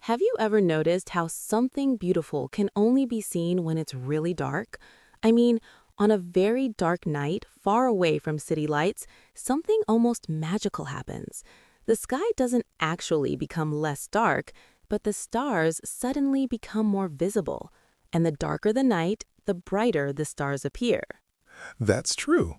Have you ever noticed how something beautiful can only be seen when it's really dark? I mean, on a very dark night, far away from city lights, something almost magical happens. The sky doesn't actually become less dark, but the stars suddenly become more visible. And the darker the night, the brighter the stars appear. That's true.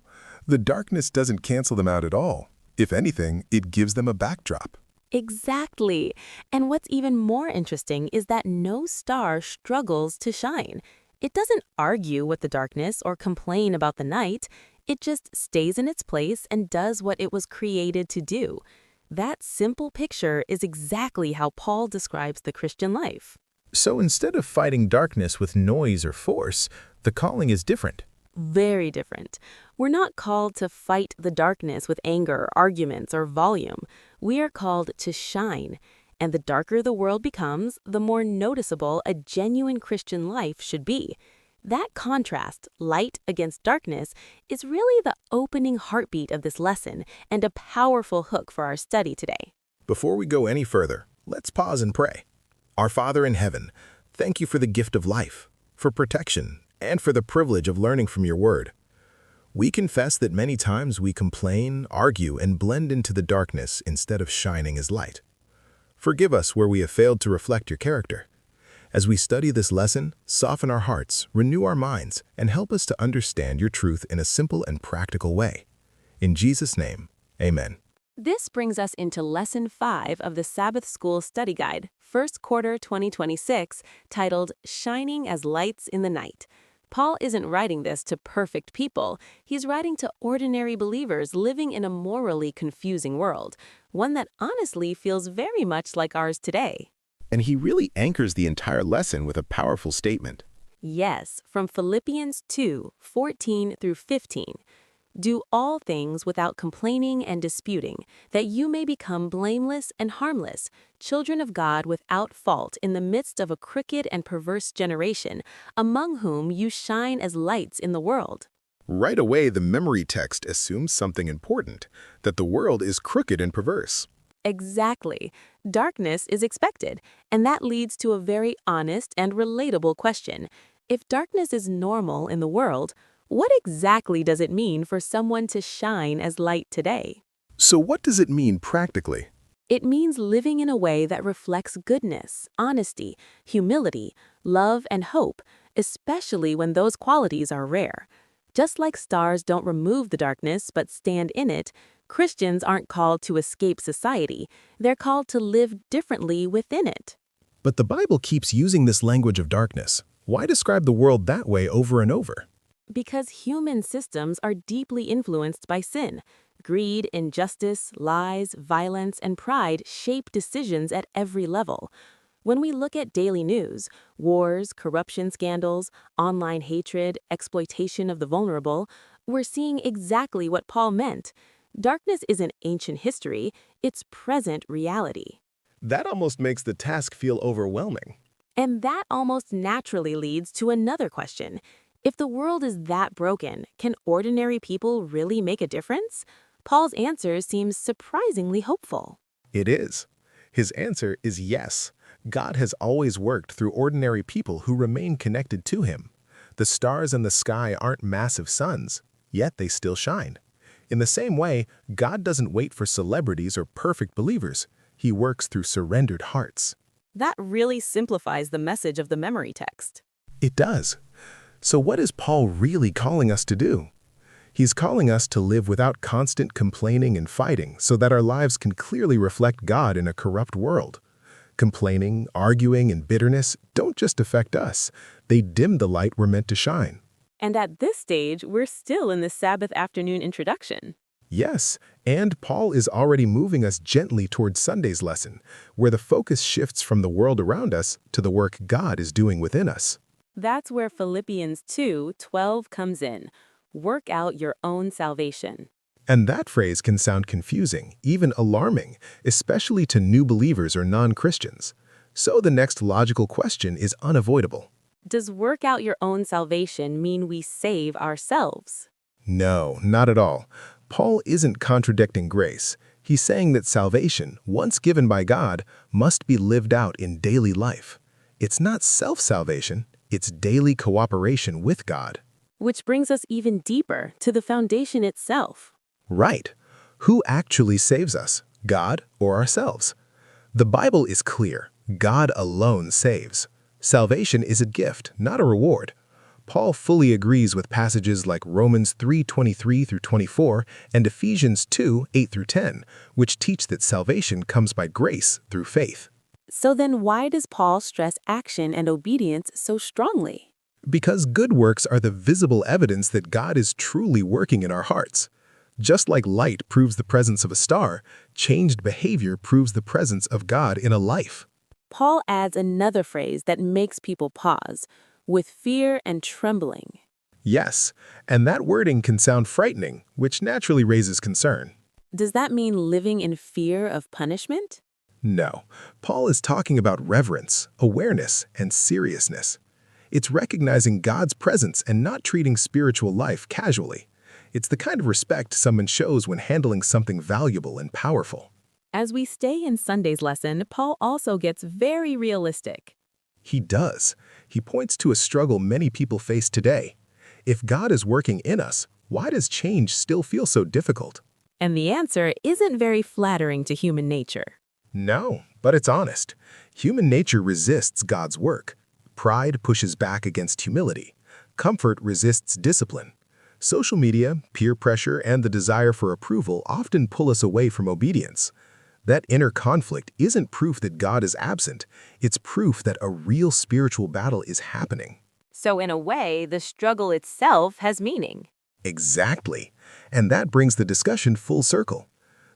The darkness doesn't cancel them out at all. If anything, it gives them a backdrop. Exactly. And what's even more interesting is that no star struggles to shine. It doesn't argue with the darkness or complain about the night. It just stays in its place and does what it was created to do. That simple picture is exactly how Paul describes the Christian life. So instead of fighting darkness with noise or force, the calling is different. Very different. We're not called to fight the darkness with anger, arguments, or volume. We are called to shine. And the darker the world becomes, the more noticeable a genuine Christian life should be. That contrast, light against darkness, is really the opening heartbeat of this lesson and a powerful hook for our study today. Before we go any further, let's pause and pray. Our Father in heaven, thank you for the gift of life, for protection, and for the privilege of learning from your word. We confess that many times we complain, argue, and blend into the darkness instead of shining as light. Forgive us where we have failed to reflect your character. As we study this lesson, soften our hearts, renew our minds, and help us to understand your truth in a simple and practical way. In Jesus' name, amen. This brings us into Lesson 5 of the Sabbath School Study Guide, First Quarter 2026, titled Shining as Lights in the Night. Paul isn't writing this to perfect people. He's writing to ordinary believers living in a morally confusing world, one that honestly feels very much like ours today. And he really anchors the entire lesson with a powerful statement. Yes, from Philippians 2:14 through 15. Do all things without complaining and disputing, that you may become blameless and harmless, children of God without fault in the midst of a crooked and perverse generation, among whom you shine as lights in the world. Right away, the memory text assumes something important, that the world is crooked and perverse. Exactly. Darkness is expected, and that leads to a very honest and relatable question. If darkness is normal in the world, what exactly does it mean for someone to shine as light today? So what does it mean practically? It means living in a way that reflects goodness, honesty, humility, love, and hope, especially when those qualities are rare. Just like stars don't remove the darkness but stand in it, Christians aren't called to escape society. They're called to live differently within it. But the Bible keeps using this language of darkness. Why describe the world that way over and over? Because human systems are deeply influenced by sin. Greed, injustice, lies, violence, and pride shape decisions at every level. When we look at daily news, wars, corruption scandals, online hatred, exploitation of the vulnerable, we're seeing exactly what Paul meant. Darkness isn't ancient history, it's present reality. That almost makes the task feel overwhelming. And that almost naturally leads to another question. If the world is that broken, can ordinary people really make a difference? Paul's answer seems surprisingly hopeful. It is. His answer is yes. God has always worked through ordinary people who remain connected to him. The stars in the sky aren't massive suns, yet they still shine. In the same way, God doesn't wait for celebrities or perfect believers. He works through surrendered hearts. That really simplifies the message of the memory text. It does. So what is Paul really calling us to do? He's calling us to live without constant complaining and fighting so that our lives can clearly reflect God in a corrupt world. Complaining, arguing, and bitterness don't just affect us. They dim the light we're meant to shine. And at this stage, we're still in the Sabbath afternoon introduction. Yes, and Paul is already moving us gently towards Sunday's lesson, where the focus shifts from the world around us to the work God is doing within us. That's where Philippians 2:12 comes in. Work out your own salvation. And that phrase can sound confusing, even alarming, especially to new believers or non-Christians. So the next logical question is unavoidable. Does work out your own salvation mean we save ourselves? No, not at all. Paul isn't contradicting grace. He's saying that salvation, once given by God, must be lived out in daily life. It's not self-salvation, it's daily cooperation with God. Which brings us even deeper to the foundation itself. Right. Who actually saves us, God or ourselves? The Bible is clear. God alone saves. Salvation is a gift, not a reward. Paul fully agrees with passages like Romans 3:23 through 24 and Ephesians 2:8 through 10, which teach that salvation comes by grace through faith. So then why does Paul stress action and obedience so strongly? Because good works are the visible evidence that God is truly working in our hearts. Just like light proves the presence of a star, changed behavior proves the presence of God in a life. Paul adds another phrase that makes people pause, with fear and trembling. Yes, and that wording can sound frightening, which naturally raises concern. Does that mean living in fear of punishment? No, Paul is talking about reverence, awareness, and seriousness. It's recognizing God's presence and not treating spiritual life casually. It's the kind of respect someone shows when handling something valuable and powerful. As we stay in Sunday's lesson, Paul also gets very realistic. He does. He points to a struggle many people face today. If God is working in us, why does change still feel so difficult? And the answer isn't very flattering to human nature. No, but it's honest. Human nature resists God's work. Pride pushes back against humility. Comfort resists discipline. Social media, peer pressure, and the desire for approval often pull us away from obedience. That inner conflict isn't proof that God is absent. It's proof that a real spiritual battle is happening. So in a way, the struggle itself has meaning. Exactly. And that brings the discussion full circle.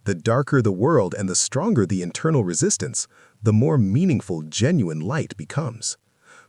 The darker the world and the stronger the internal resistance, the more meaningful genuine light becomes.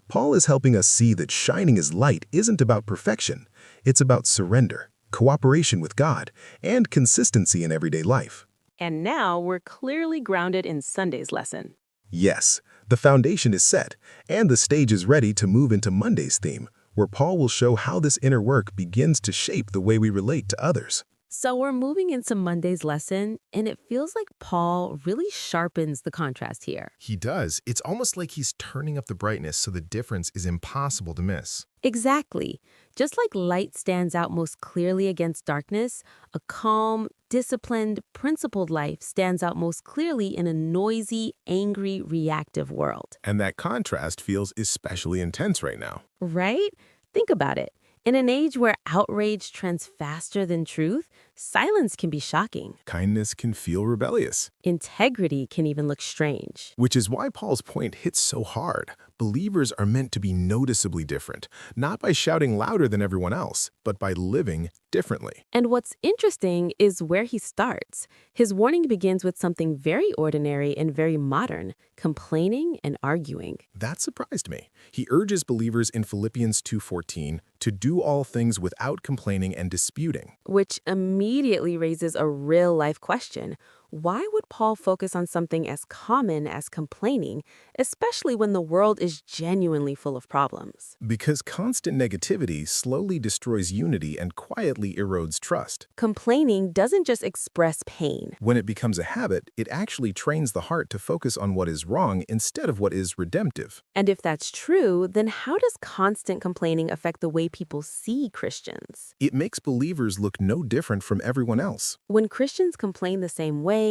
Paul is helping us see that shining as light isn't about perfection. It's about surrender, cooperation with God, and consistency in everyday life. And now we're clearly grounded in Sunday's lesson. Yes, the foundation is set, and the stage is ready to move into Monday's theme, where Paul will show how this inner work begins to shape the way we relate to others. So we're moving into Monday's lesson, and it feels like Paul really sharpens the contrast here. He does. It's almost like he's turning up the brightness so the difference is impossible to miss. Exactly. Just like light stands out most clearly against darkness, a calm, disciplined, principled life stands out most clearly in a noisy, angry, reactive world. And that contrast feels especially intense right now. Right? Think about it. In an age where outrage trends faster than truth, silence can be shocking. Kindness can feel rebellious. Integrity can even look strange. Which is why Paul's point hits so hard. Believers are meant to be noticeably different, not by shouting louder than everyone else, but by living differently. And what's interesting is where he starts. His warning begins with something very ordinary and very modern, complaining and arguing. That surprised me. He urges believers in Philippians 2:14 to do all things without complaining and disputing. Which immediately raises a real-life question. Why would Paul focus on something as common as complaining, especially when the world is genuinely full of problems? Because constant negativity slowly destroys unity and quietly erodes trust. Complaining doesn't just express pain. When it becomes a habit, it actually trains the heart to focus on what is wrong instead of what is redemptive. And if that's true, then how does constant complaining affect the way people see Christians? It makes believers look no different from everyone else. When Christians complain the same way,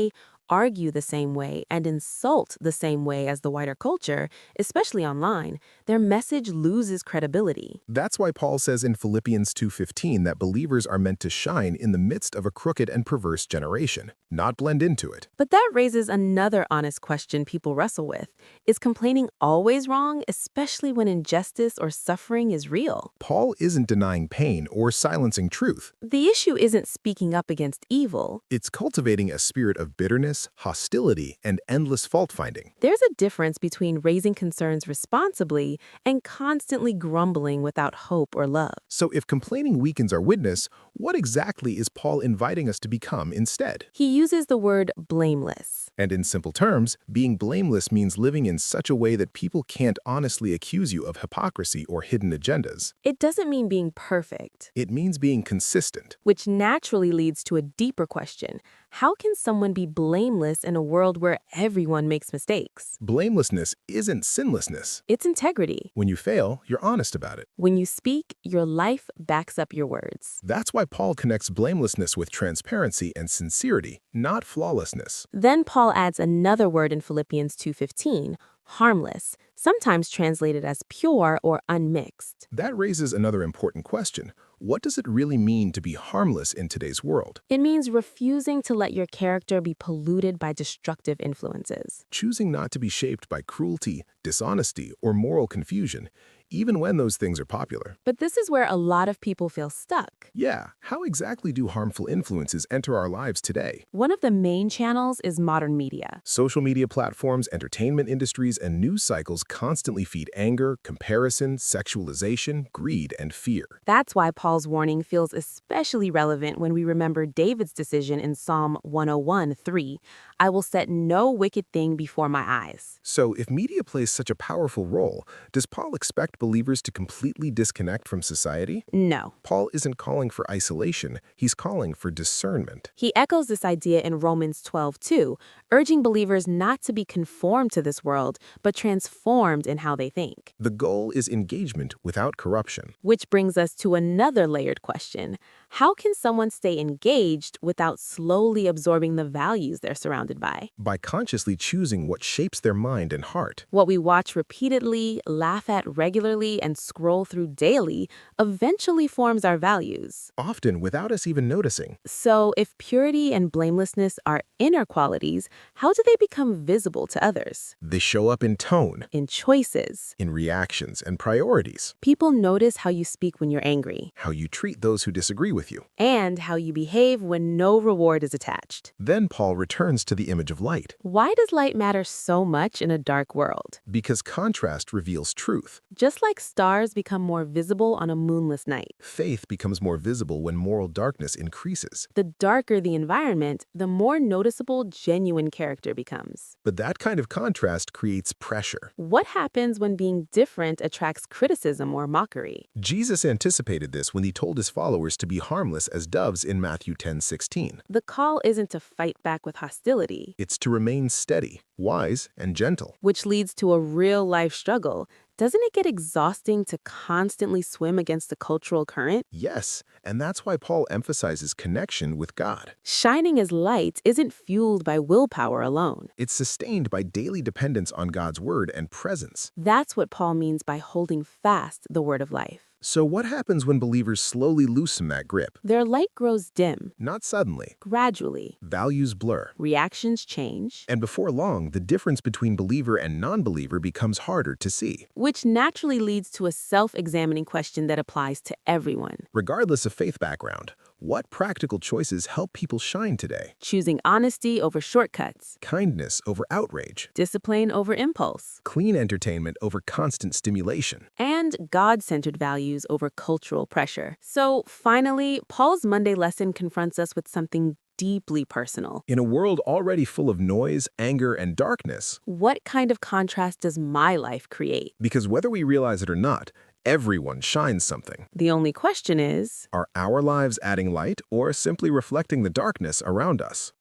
argue the same way, and insult the same way as the wider culture, especially online, their message loses credibility. That's why Paul says in Philippians 2:15 that believers are meant to shine in the midst of a crooked and perverse generation, not blend into it. But that raises another honest question people wrestle with. Is complaining always wrong, especially when injustice or suffering is real? Paul isn't denying pain or silencing truth. The issue isn't speaking up against evil. It's cultivating a spirit of bitterness, hostility, and endless fault-finding. There's a difference between raising concerns responsibly and constantly grumbling without hope or love. So if complaining weakens our witness, what exactly is Paul inviting us to become instead? He uses the word blameless. And in simple terms, being blameless means living in such a way that people can't honestly accuse you of hypocrisy or hidden agendas. It doesn't mean being perfect, It means being consistent. which naturally leads to a deeper question. How can someone be blameless in a world where everyone makes mistakes? Blamelessness isn't sinlessness. It's integrity. When you fail, you're honest about it. When you speak, your life backs up your words. That's why Paul connects blamelessness with transparency and sincerity, not flawlessness. Then Paul adds another word in Philippians 2:15, harmless, sometimes translated as pure or unmixed. That raises another important question. What does it really mean to be harmless in today's world? It means refusing to let your character be polluted by destructive influences. Choosing not to be shaped by cruelty, dishonesty, or moral confusion, even when those things are popular. But this is where a lot of people feel stuck. Yeah, how exactly do harmful influences enter our lives today? One of the main channels is modern media. Social media platforms, entertainment industries, and news cycles constantly feed anger, comparison, sexualization, greed, and fear. That's why Paul's warning feels especially relevant when we remember David's decision in Psalm 101:3, I will set no wicked thing before my eyes. So, if media plays such a powerful role, does Paul expect believers to completely disconnect from society? No. Paul isn't calling for isolation, he's calling for discernment. He echoes this idea in Romans 12:2, urging believers not to be conformed to this world, but transformed in how they think. The goal is engagement without corruption. Which brings us to another layered question. How can someone stay engaged without slowly absorbing the values they're surrounded by? By consciously choosing what shapes their mind and heart. What we watch repeatedly, laugh at regularly, and scroll through daily eventually forms our values. Often without us even noticing. So, if purity and blamelessness are inner qualities, how do they become visible to others? They show up in tone, In choices. in reactions and priorities, People notice how you speak when you're angry, how you treat those who disagree with you. and how you behave when no reward is attached. Then Paul returns to the image of light, Why does light matter so much in a dark world? because contrast reveals truth. Just like stars become more visible on a moonless night. Faith becomes more visible when moral darkness increases. The darker the environment, the more noticeable genuine character becomes. But that kind of contrast creates pressure. What happens when being different attracts criticism or mockery? Jesus anticipated this when he told his followers to be harmless as doves in Matthew 10:16. The call isn't to fight back with hostility, It's to remain steady, wise, and gentle. which leads to a real-life struggle. Doesn't it get exhausting to constantly swim against the cultural current? Yes, and that's why Paul emphasizes connection with God. Shining as light isn't fueled by willpower alone. It's sustained by daily dependence on God's word and presence. That's what Paul means by holding fast the word of life. So what happens when believers slowly loosen that grip? Their light grows dim, Not suddenly. gradually. Values blur. Reactions change, And before long, the difference between believer and non-believer becomes harder to see. which naturally leads to a self-examining question that applies to everyone. Regardless of faith background, what practical choices help people shine today? Choosing honesty over shortcuts, Kindness over outrage. discipline over impulse, Clean entertainment over constant stimulation. and God-centered values over cultural pressure. So finally, Paul's Monday lesson confronts us with something deeply personal. In a world already full of noise, anger, and darkness, What kind of contrast does my life create? because whether we realize it or not, everyone shines something. The only question is, Are our lives adding light or simply reflecting the darkness around us?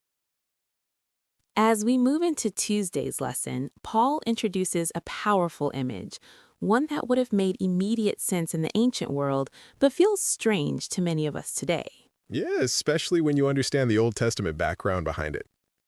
as we move into Tuesday's lesson, Paul introduces a powerful image, one that would have made immediate sense in the ancient world, but feels strange to many of us today. Yeah, especially when you understand the Old Testament background behind it.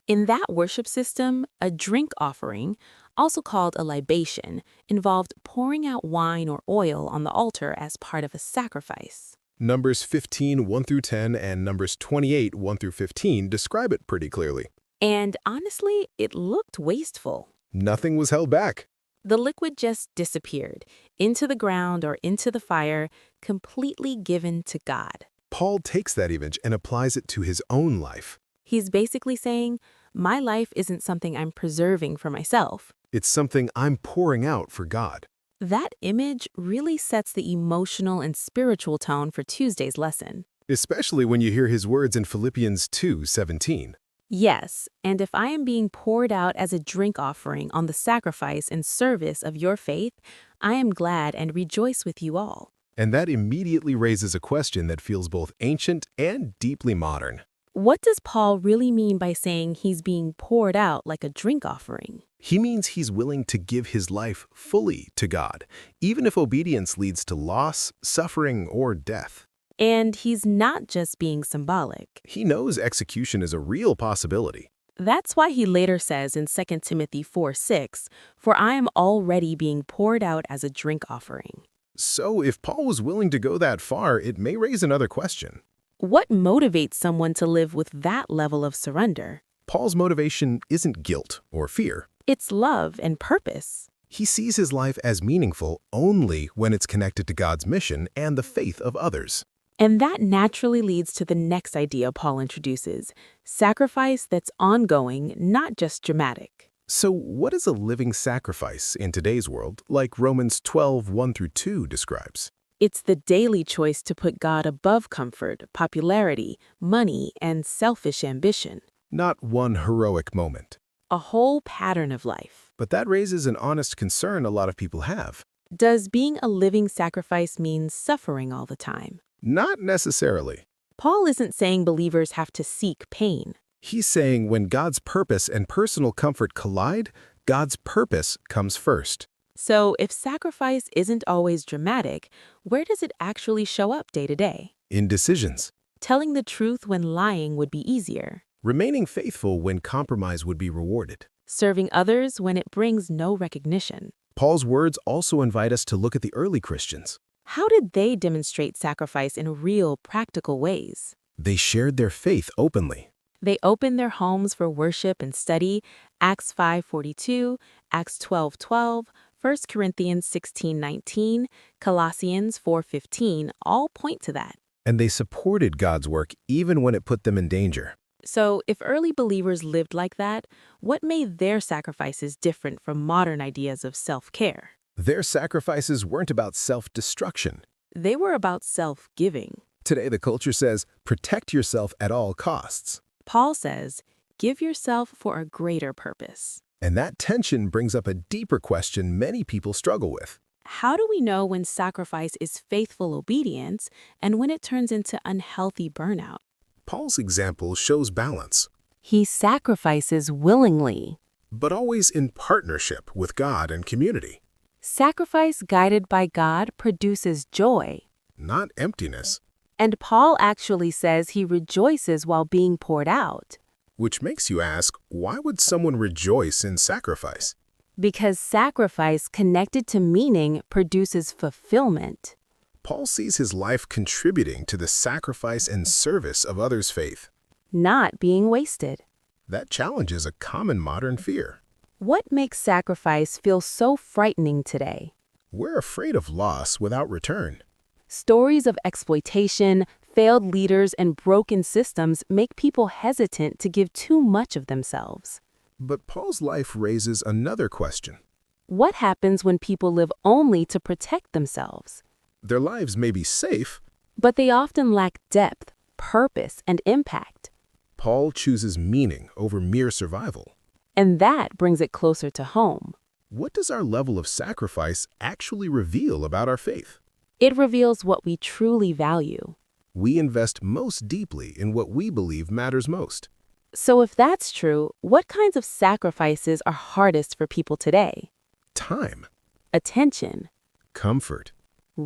In that worship system, a drink offering, also called a libation, involved pouring out wine or oil on the altar as part of a sacrifice. Numbers 15, 1-10, and Numbers 28, 1-15 describe it pretty clearly. And honestly, it looked wasteful. Nothing was held back. The liquid just disappeared, into the ground or into the fire, completely given to God. Paul takes that image and applies it to his own life. He's basically saying, my life isn't something I'm preserving for myself. It's something I'm pouring out for God. That image really sets the emotional and spiritual tone for Tuesday's lesson. Especially when you hear his words in Philippians 2:17. Yes, and if I am being poured out as a drink offering on the sacrifice and service of your faith, I am glad and rejoice with you all. And that immediately raises a question that feels both ancient and deeply modern. What does Paul really mean by saying he's being poured out like a drink offering? He means he's willing to give his life fully to God, even if obedience leads to loss, suffering, or death. And he's not just being symbolic. He knows execution is a real possibility. That's why he later says in 2 Timothy 4:6, "For I am already being poured out as a drink offering." So if Paul was willing to go that far, it may raise another question. What motivates someone to live with that level of surrender? Paul's motivation isn't guilt or fear. It's love and purpose. He sees his life as meaningful only when it's connected to God's mission and the faith of others. And that naturally leads to the next idea Paul introduces, sacrifice that's ongoing, not just dramatic. So what is a living sacrifice in today's world, like Romans 12:1-2 describes? It's the daily choice to put God above comfort, popularity, money, and selfish ambition. Not one heroic moment. A whole pattern of life. But that raises an honest concern a lot of people have. Does being a living sacrifice mean suffering all the time? Not necessarily. Paul isn't saying believers have to seek pain. He's saying when God's purpose and personal comfort collide, God's purpose comes first. So if sacrifice isn't always dramatic, where does it actually show up day to day? In decisions. Telling the truth when lying would be easier. Remaining faithful when compromise would be rewarded. Serving others when it brings no recognition. Paul's words also invite us to look at the early Christians. How did they demonstrate sacrifice in real, practical ways? They shared their faith openly. They opened their homes for worship and study, Acts 5:42, Acts 12:12, 1 Corinthians 16:19, Colossians 4:15 all point to that. And they supported God's work even when it put them in danger. So if early believers lived like that, what made their sacrifices different from modern ideas of self-care? Their sacrifices weren't about self-destruction. They were about self-giving. Today, the culture says, protect yourself at all costs. Paul says, give yourself for a greater purpose. And that tension brings up a deeper question many people struggle with. How do we know when sacrifice is faithful obedience and when it turns into unhealthy burnout? Paul's example shows balance, He sacrifices willingly. but always in partnership with God and community, Sacrifice guided by God produces joy. not emptiness, And Paul actually says he rejoices while being poured out. which makes you ask, why would someone rejoice in sacrifice? Because sacrifice connected to meaning produces fulfillment. Paul sees his life contributing to the sacrifice and service of others' faith. Not being wasted. That challenges a common modern fear. What makes sacrifice feel so frightening today? We're afraid of loss without return. Stories of exploitation, failed leaders, and broken systems make people hesitant to give too much of themselves. But Paul's life raises another question. What happens when people live only to protect themselves? Their lives may be safe. But they often lack depth, purpose, and impact. Paul chooses meaning over mere survival. And that brings it closer to home. What does our level of sacrifice actually reveal about our faith? It reveals what we truly value. We invest most deeply in what we believe matters most. So if that's true, what kinds of sacrifices are hardest for people today? Time, Attention, comfort.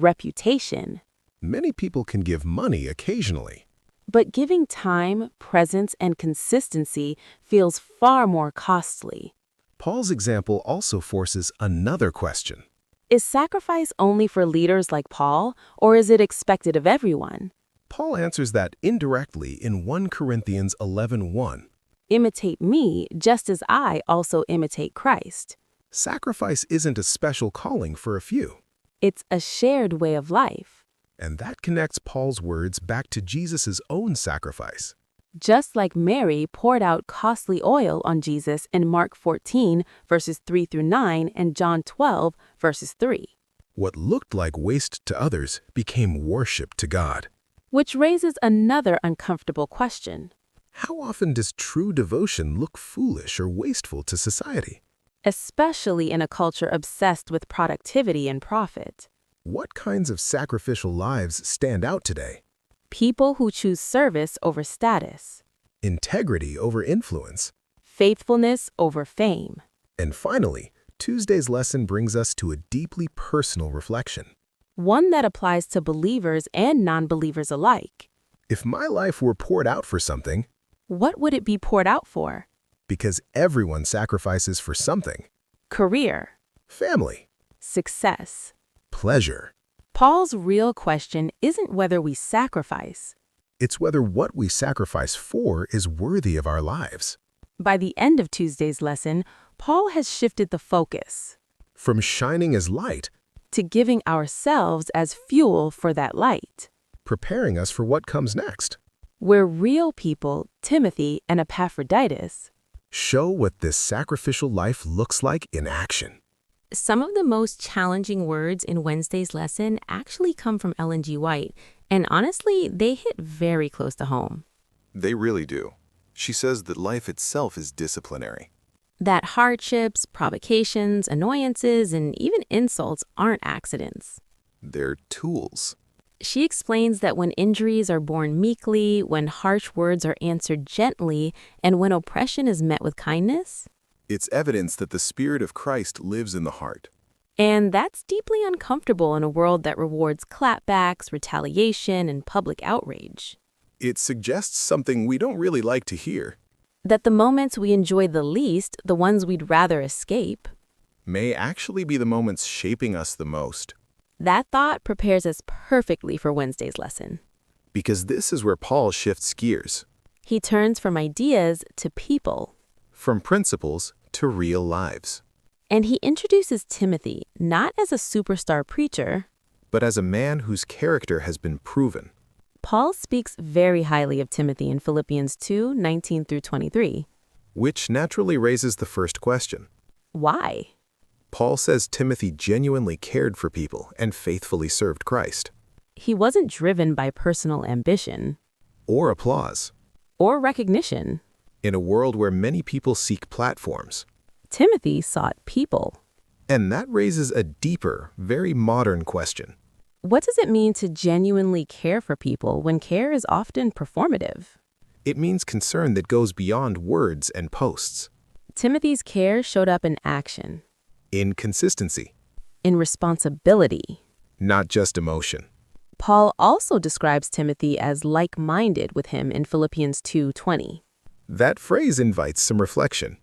reputation. Many people can give money occasionally. But giving time, presence, and consistency feels far more costly. Paul's example also forces another question. Is sacrifice only for leaders like Paul, or is it expected of everyone? Paul answers that indirectly in 1 Corinthians 11:1. Imitate me, just as I also imitate Christ. Sacrifice isn't a special calling for a few. It's a shared way of life. And that connects Paul's words back to Jesus' own sacrifice. Just like Mary poured out costly oil on Jesus in Mark 14, verses 3-9, and John 12, verses 3. What looked like waste to others became worship to God. Which raises another uncomfortable question. How often does true devotion look foolish or wasteful to society? Especially in a culture obsessed with productivity and profit. What kinds of sacrificial lives stand out today? People who choose service over status. integrity over influence. faithfulness over fame. And finally, Tuesday's lesson brings us to a deeply personal reflection. One that applies to believers and non-believers alike. If my life were poured out for something, What would it be poured out for? because everyone sacrifices for something, Career, family, success. pleasure. Paul's real question isn't whether we sacrifice. It's whether what we sacrifice for is worthy of our lives. By the end of Tuesday's lesson, Paul has shifted the focus From shining as light, to giving ourselves as fuel for that light. preparing us for what comes next. Where real people, Timothy and Epaphroditus, Show what this sacrificial life looks like in action. Some of the most challenging words in Wednesday's lesson actually come from Ellen G. White, and honestly, they hit very close to home. They really do. She says that life itself is disciplinary. That hardships, provocations, annoyances, and even insults aren't accidents. They're tools. She explains that when injuries are borne meekly, when harsh words are answered gently, and when oppression is met with kindness, It's evidence that the Spirit of Christ lives in the heart. and that's deeply uncomfortable in a world that rewards clapbacks, retaliation, and public outrage. It suggests something we don't really like to hear. That the moments we enjoy the least, the ones we'd rather escape, May actually be the moments shaping us the most. that thought prepares us perfectly for Wednesday's lesson. Because this is where Paul shifts gears. He turns from ideas to people, From principles to real lives. and he introduces Timothy not as a superstar preacher. But as a man whose character has been proven. Paul speaks very highly of Timothy in Philippians 2:19 through 23. Which naturally raises the first question. Why? Paul says Timothy genuinely cared for people and faithfully served Christ. He wasn't driven by personal ambition Or applause. or recognition. In a world where many people seek platforms. Timothy sought people. And that raises a deeper, very modern question. What does it mean to genuinely care for people when care is often performative? It means concern that goes beyond words and posts. Timothy's care showed up in action, In consistency, in responsibility. not just emotion. Paul also describes Timothy as like-minded with him in Philippians 2:20. That phrase invites some reflection.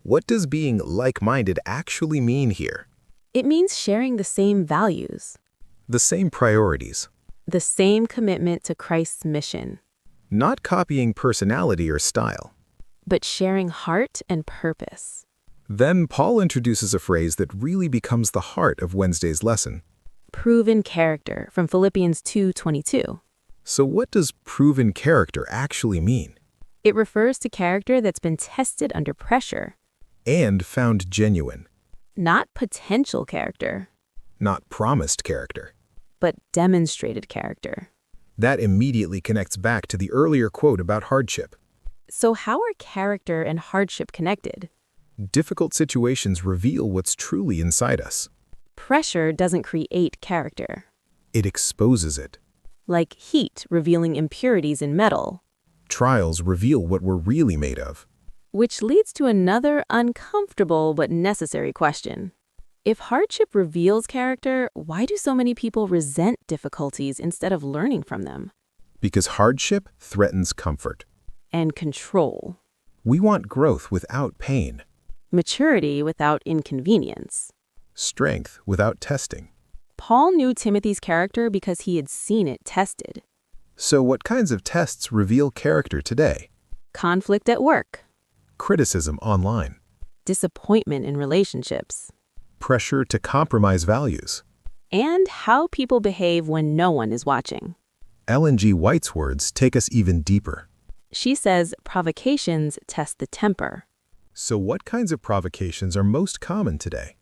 What does being like-minded actually mean here? It means sharing the same values, The same priorities. the same commitment to Christ's mission, Not copying personality or style. but sharing heart and purpose. Then Paul introduces a phrase that really becomes the heart of Wednesday's lesson. Proven character from Philippians 2:22. So what does proven character actually mean? It refers to character that's been tested under pressure, And found genuine, not potential character, not promised character. but demonstrated character. That immediately connects back to the earlier quote about hardship. So how are character and hardship connected? Difficult situations reveal what's truly inside us. Pressure doesn't create character, It exposes it. like heat revealing impurities in metal, Trials reveal what we're really made of. which leads to another uncomfortable but necessary question. If hardship reveals character, why do so many people resent difficulties instead of learning from them? Because hardship threatens comfort. And control, We want growth without pain, maturity without inconvenience. strength without testing. Paul knew Timothy's character because he had seen it tested. So what kinds of tests reveal character today? Conflict at work, Criticism online. disappointment in relationships, Pressure to compromise values. and how people behave when no one is watching. Ellen G. White's words take us even deeper. She says provocations test the temper. So what kinds of provocations are most common today?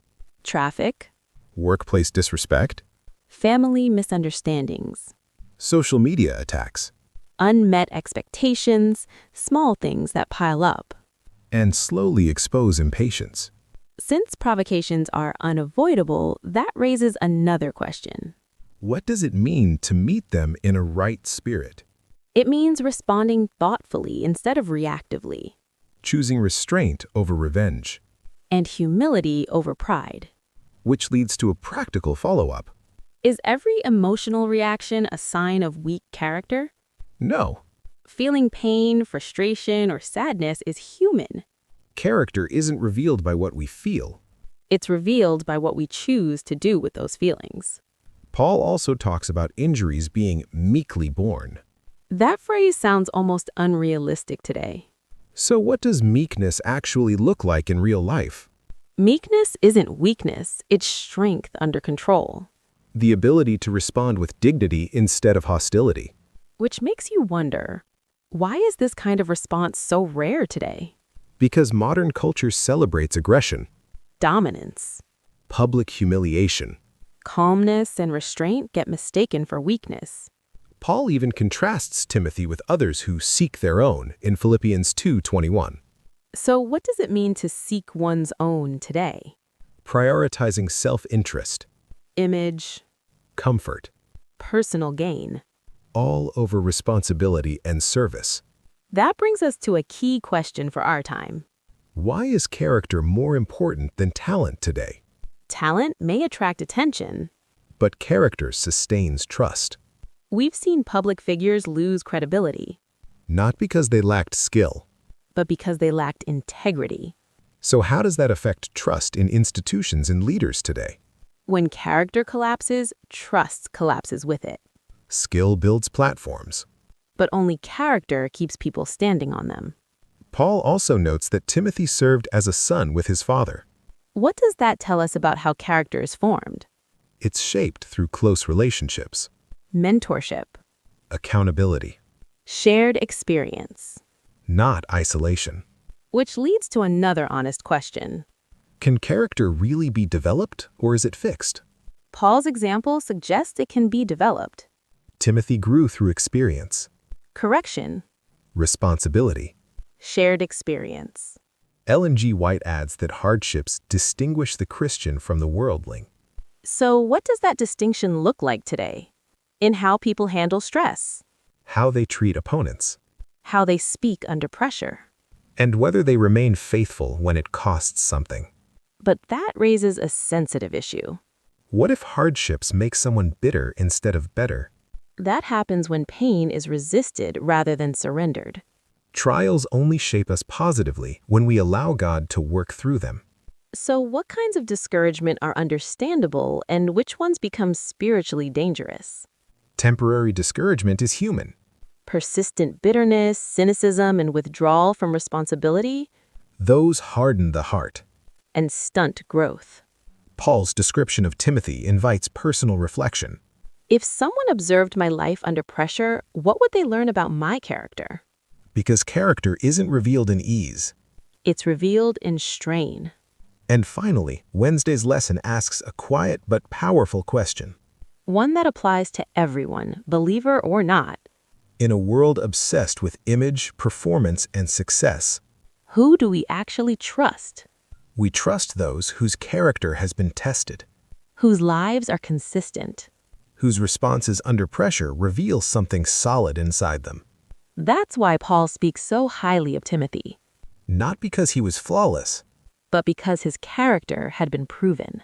Traffic, Workplace disrespect? family misunderstandings, Social media attacks? unmet expectations, small things that pile up. And slowly expose impatience. Since provocations are unavoidable, that raises another question. What does it mean to meet them in a right spirit? It means responding thoughtfully instead of reactively, choosing restraint over revenge, and humility over pride. which leads to a practical follow-up. Is every emotional reaction a sign of weak character? No, Feeling pain, frustration, or sadness is human. character isn't revealed by what we feel. It's revealed by what we choose to do with those feelings. Paul also talks about injuries being meekly borne. That phrase sounds almost unrealistic today. So what does meekness actually look like in real life? Meekness isn't weakness, it's strength under control. The ability to respond with dignity instead of hostility. Which makes you wonder, why is this kind of response so rare today? Because modern culture celebrates aggression, Dominance, public humiliation. calmness, and restraint get mistaken for weakness. Paul even contrasts Timothy with others who seek their own in Philippians 2:21, So what does it mean to seek one's own today? prioritizing self-interest, Image, comfort, personal gain. all over responsibility and service. That brings us to a key question for our time. Why is character more important than talent today? Talent may attract attention. But character sustains trust, We've seen public figures lose credibility, not because they lacked skill. but because they lacked integrity. So how does that affect trust in institutions and leaders today? When character collapses, trust collapses with it. Skill builds platforms. But only character keeps people standing on them. Paul also notes that Timothy served as a son with his father. What does that tell us about how character is formed? It's shaped through close relationships, Mentorship, accountability, shared experience. not isolation. Which leads to another honest question. Can character really be developed, or is it fixed? Paul's example suggests it can be developed. Timothy grew through experience, Correction, responsibility. shared experience. Ellen G. White adds that hardships distinguish the Christian from the worldling. So what does that distinction look like today? In how people handle stress, How they treat opponents, how they speak under pressure. and whether they remain faithful when it costs something. But that raises a sensitive issue. What if hardships make someone bitter instead of better? That happens when pain is resisted rather than surrendered. Trials only shape us positively when we allow God to work through them. So what kinds of discouragement are understandable and which ones become spiritually dangerous? Temporary discouragement is human. Persistent bitterness, cynicism, and withdrawal from responsibility, Those harden the heart. and stunt growth. Paul's description of Timothy invites personal reflection. If someone observed my life under pressure, what would they learn about my character? Because character isn't revealed in ease. It's revealed in strain. And finally, Wednesday's lesson asks a quiet but powerful question. One that applies to everyone, believer or not. In a world obsessed with image, performance, and success, Who do we actually trust? we trust those whose character has been tested, Whose lives are consistent? whose responses under pressure reveal something solid inside them. That's why Paul speaks so highly of Timothy, Not because he was flawless, but because his character had been proven.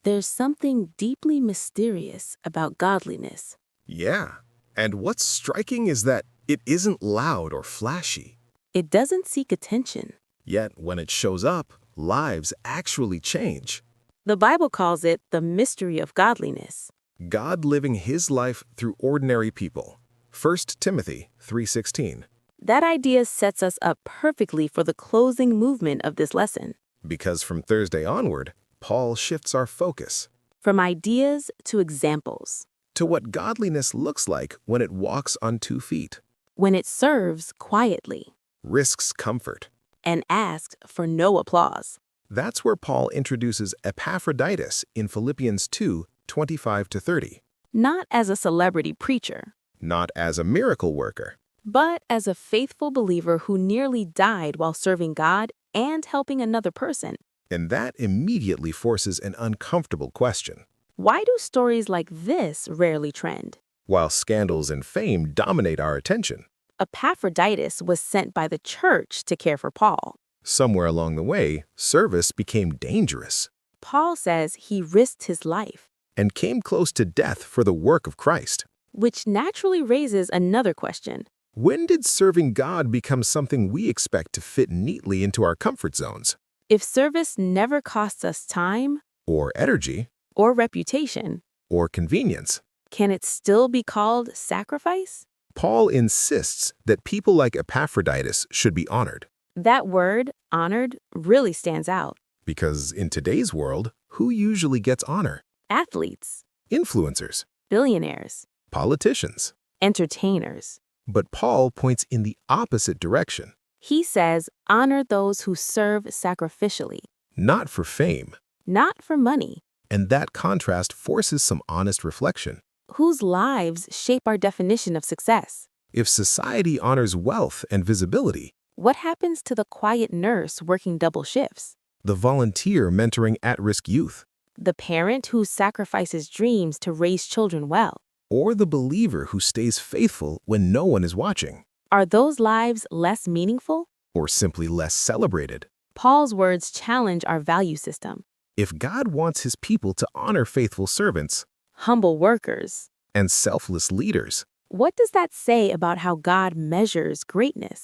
There's something deeply mysterious about godliness. Yeah, and what's striking is that it isn't loud or flashy. It doesn't seek attention. Yet when it shows up, lives actually change. The Bible calls it the mystery of godliness. God living his life through ordinary people. 1 Timothy 3:16. That idea sets us up perfectly for the closing movement of this lesson. Because from Thursday onward, Paul shifts our focus From ideas to examples. to what godliness looks like when it walks on 2 feet, When it serves quietly risks comfort. and asks for no applause. That's where Paul introduces Epaphroditus in Philippians 2:25-30, Not as a celebrity preacher, not as a miracle worker, but as a faithful believer who nearly died while serving God and helping another person. and that immediately forces an uncomfortable question. Why do stories like this rarely trend? while scandals and fame dominate our attention. Epaphroditus was sent by the church to care for Paul. Somewhere along the way, service became dangerous Paul says he risked his life, and came close to death for the work of Christ. which naturally raises another question. When did serving God become something we expect to fit neatly into our comfort zones? If service never costs us time Or energy? or reputation, Or convenience? can it still be called sacrifice? Paul insists that people like Epaphroditus should be honored, That word, honored, really stands out. because in today's world, who usually gets honor? Athletes, Influencers, billionaires, politicians. entertainers. But Paul points in the opposite direction, He says, honor those who serve sacrificially, not for fame. not for money, And that contrast forces some honest reflection. whose lives shape our definition of success. If society honors wealth and visibility, What happens to the quiet nurse working double shifts? the volunteer mentoring at-risk youth, The parent who sacrifices dreams to raise children well? or the believer who stays faithful when no one is watching, Are those lives less meaningful? or simply less celebrated? Paul's words challenge our value system. If God wants his people to honor faithful servants Humble workers. and selfless leaders, What does that say about how God measures greatness?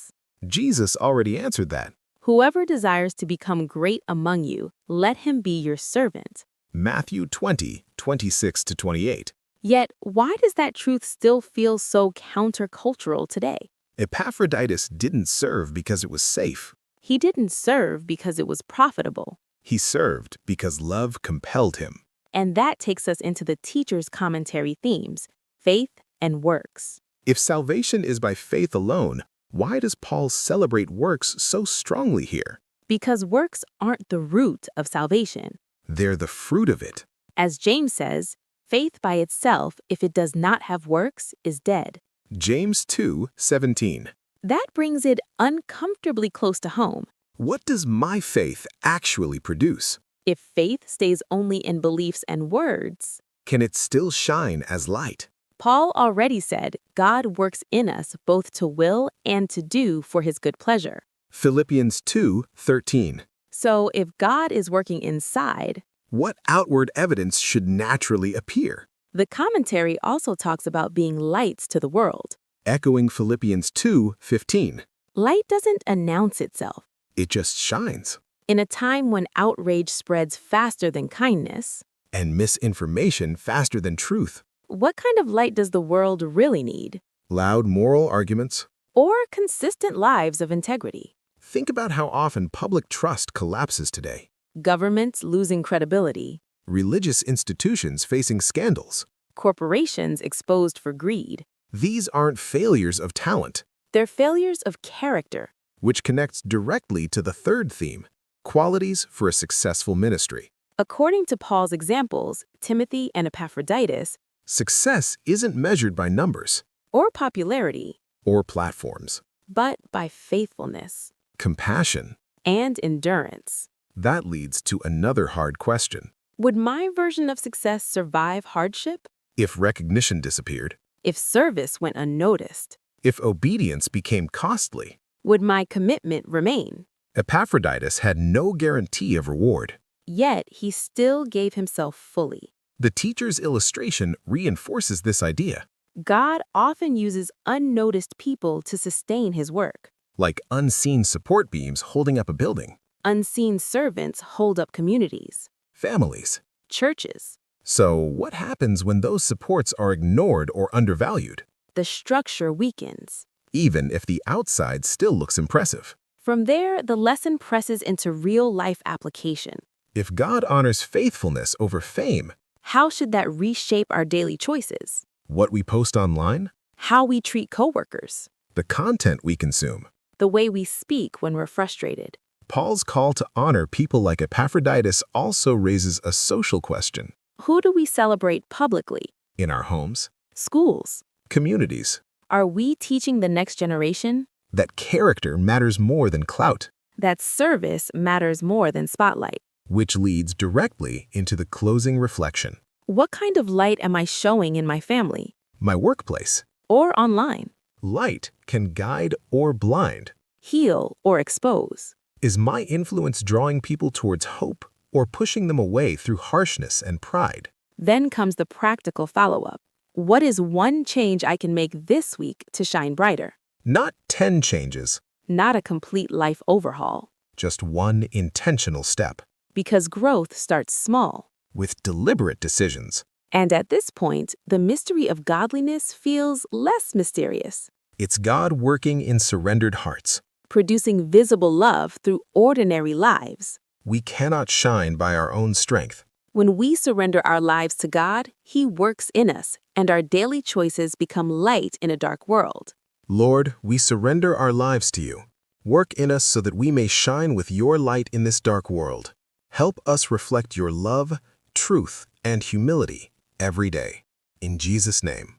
Jesus already answered that. Whoever desires to become great among you, let him be your servant. Matthew 20:26-28. Yet, why does that truth still feel so countercultural today? Epaphroditus didn't serve because it was safe. He didn't serve because it was profitable. He served because love compelled him. And that takes us into the teacher's commentary themes, faith and works. If salvation is by faith alone, why does Paul celebrate works so strongly here? Because works aren't the root of salvation. They're the fruit of it. As James says, faith by itself, if it does not have works, is dead. James 2:17. That brings it uncomfortably close to home. What does my faith actually produce? If faith stays only in beliefs and words, Can it still shine as light? Paul already said God works in us both to will and to do for his good pleasure. Philippians 2:13. So if God is working inside, What outward evidence should naturally appear? the commentary also talks about being lights to the world. Echoing Philippians 2:15. Light doesn't announce itself. It just shines. In a time when outrage spreads faster than kindness, And misinformation faster than truth. what kind of light does the world really need? Loud moral arguments. Or consistent lives of integrity? Think about how often public trust collapses today. Governments losing credibility, Religious institutions facing scandals. corporations exposed for greed. These aren't failures of talent, They're failures of character. which connects directly to the third theme, qualities for a successful ministry. According to Paul's examples, Timothy and Epaphroditus, Success isn't measured by numbers or popularity, or platforms. but by faithfulness Compassion. and endurance. That leads to another hard question. Would my version of success survive hardship? If recognition disappeared, If service went unnoticed? if obedience became costly, Would my commitment remain? Epaphroditus had no guarantee of reward. Yet he still gave himself fully. The teacher's illustration reinforces this idea, God often uses unnoticed people to sustain his work. like unseen support beams holding up a building, Unseen servants hold up communities, families. churches. So what happens when those supports are ignored or undervalued, The structure weakens. even if the outside still looks impressive? From there, the lesson presses into real-life application. If God honors faithfulness over fame, How should that reshape our daily choices? what we post online, How we treat coworkers? the content we consume, The way we speak when we're frustrated? Paul's call to honor people like Epaphroditus also raises a social question. Who do we celebrate publicly? In our homes, Schools. communities, Are we teaching the next generation that character matters more than clout, that service matters more than spotlight? which leads directly into the closing reflection. What kind of light am I showing in my family? my workplace. or online, Light can guide or blind. heal or expose. Is my influence drawing people towards hope or pushing them away through harshness and pride? Then comes the practical follow-up. What is one change I can make this week to shine brighter? Not 10 changes, Not a complete life overhaul, just one intentional step, because growth starts small. with deliberate decisions. And at this point, the mystery of godliness feels less mysterious, It's God working in surrendered hearts. producing visible love through ordinary lives. We cannot shine by our own strength. When we surrender our lives to God, He works in us, and our daily choices become light in a dark world. Lord, we surrender our lives to you. Work in us so that we may shine with your light in this dark world. Help us reflect your love, truth, and humility every day. In Jesus' name.